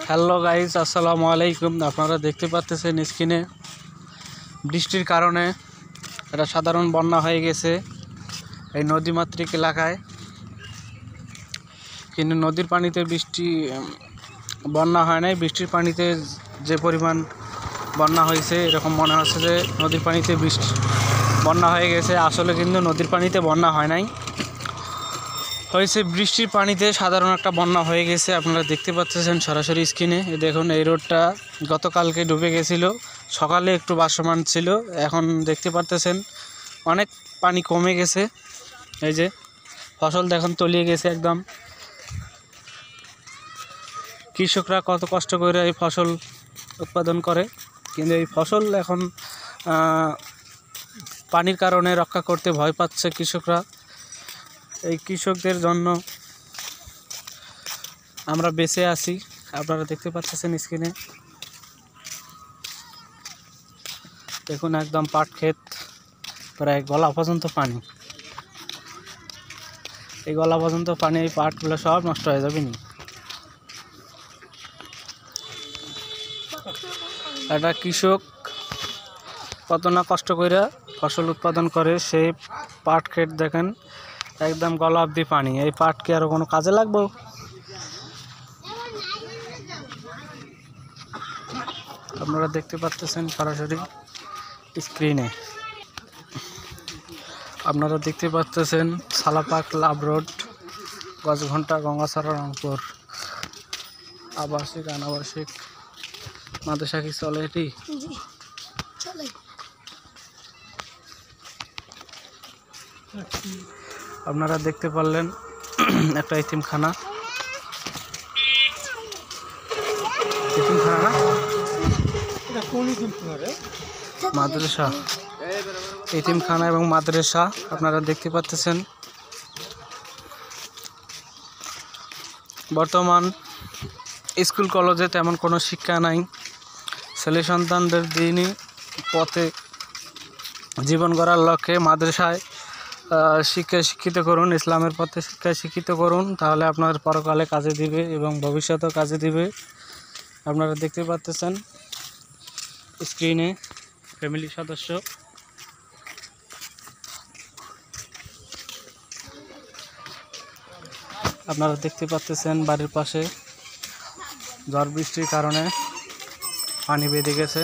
Hello guys, আসসালামু আলাইকুম। আপনারা দেখতে পাচ্ছেন স্ক্রিনে বৃষ্টির কারণে একটা সাধারণ বন্যা হয়ে গেছে এই নদীমাতৃক এলাকায়। কিন্তু নদীর পানিতে বন্যা হয় নাই। বৃষ্টির পানিতে যে পরিমাণ বন্যা হয়েছে এরকম মনে হচ্ছে যে নদীর পানিতে বন্যা হয়ে গেছে। আসলে কিন্তু নদীর পানিতে বন্যা হয় নাই, হয়েছে বৃষ্টির পানিতে সাধারণ একটা বন্যা হয়ে গেছে। আপনারা দেখতে পাচ্ছেন সরাসরি স্ক্রিনে। দেখুন, এই রোডটা গতকালকে ডুবে গেছিলো, সকালে একটু ভাসমান ছিল, এখন দেখতে পাচ্ছেন অনেক পানি কমে গেছে। এই যে ফসল দেখুন তলিয়ে গেছে একদম। কৃষকরা কত কষ্ট করে এই ফসল উৎপাদন করে, কিন্তু এই ফসল এখন পানির কারণে রক্ষা করতে ভয় পাচ্ছে কৃষকরা। এই কৃষকদের জন্য আমরা বেঁচে আছি। আপনারা দেখতে পাচ্ছেন স্ক্রিনে। দেখুন একদম পাট ক্ষেত, প্রায় গলা পর্যন্ত পানি। এই গলা পর্যন্ত পানি, এই পাটগুলো সব নষ্ট হয়ে যাবে। একটা কৃষক কত না কষ্ট করে ফসল উৎপাদন করে, সেই পাট ক্ষেত দেখেন একদম গলা অবধি পানি। এই পাট কি আরো কোনো কাজে লাগবে? আপনারা দেখতে পাচ্ছেন সরাসরি স্ক্রিনে। আপনারা দেখতে পাচ্ছেন সালাপাক লাভ রোড, 5 ঘন্টা, গঙ্গাছড়া, রংপুর। আবাসিক অনাবাসিক মাদ্রাসা কি চলে? এটি চলে। আপনারা দেখতে পারলেন একটা এতিমখানা না, মাদ্রাসা, এতিমখানা এবং মাদ্রাসা। আপনারা দেখতে পাচ্ছেন বর্তমান স্কুল কলেজে তেমন কোনো শিক্ষা নাই। ছেলে সন্তানদের দিনই পথে জীবন গড়ার লক্ষ্যে মাদ্রাসায় শিক্ষায় শিক্ষিত করুন, ইসলামের পথে শিক্ষায় শিক্ষিত করুন, তাহলে আপনার পরকালে কাজে দিবে এবং ভবিষ্যতেও কাজে দিবে। আপনারা দেখতে পাচ্ছেন স্ক্রিনে ফ্যামিলি সদস্য। আপনারা দেখতে পাচ্ছেন বাড়ির পাশে ঝড় বৃষ্টির কারণে পানি বেঁধে গেছে।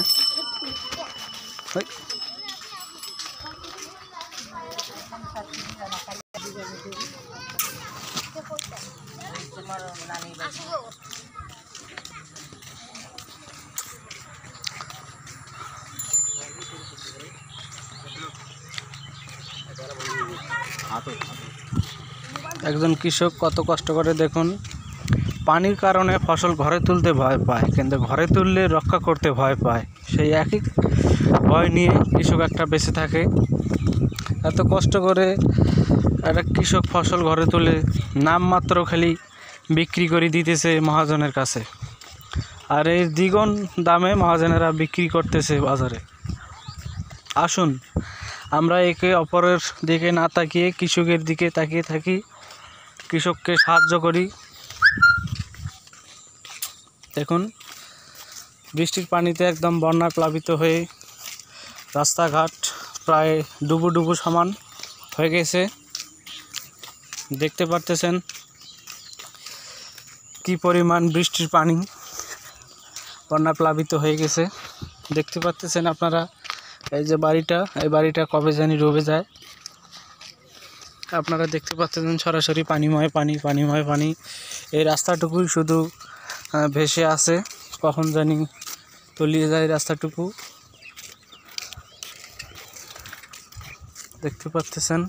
একজন কৃষক কত কষ্ট করে, দেখুন পানির কারণে ফসল ঘরে তুলতে ভয় পায়, কিন্তু ঘরে তুললে রক্ষা করতে ভয় পায়। সেই একই ভয় নিয়ে কৃষক একটা বেঁচে থাকে। এত কষ্ট করে একটা কৃষক ফসল ঘরে তুলে নামমাত্র খালি বিক্রি করে দিতেছে মহাজনের কাছে, আর এই দ্বিগুণ দামে মহাজনেরা বিক্রি করতেছে বাজারে। আসুন আমরা একে অপরের দিকে না তাকিয়ে কৃষকের দিকে তাকিয়ে থাকি, কৃষককে সাহায্য করি। দেখুন বৃষ্টির পানিতে একদম বন্যা প্লাবিত হয়ে রাস্তাঘাট প্রায় ডুবু সমান হয়ে গেছে। দেখতে পারতেছেন কি পরিমাণ বৃষ্টির পানি, বন্যা প্লাবিত হয়ে গেছে। দেখতে পাচ্ছেন আপনারা এই যে এই বাড়িটা কবে জানি ডুবে যায়। আপনারা দেখতে পাচ্ছেন সরাসরি পানিময় পানি। এই রাস্তাটুকুই শুধু ভেসে আছে, কখন জানি তলিয়ে যায় রাস্তাটুকু। দেখতে পাচ্ছেন।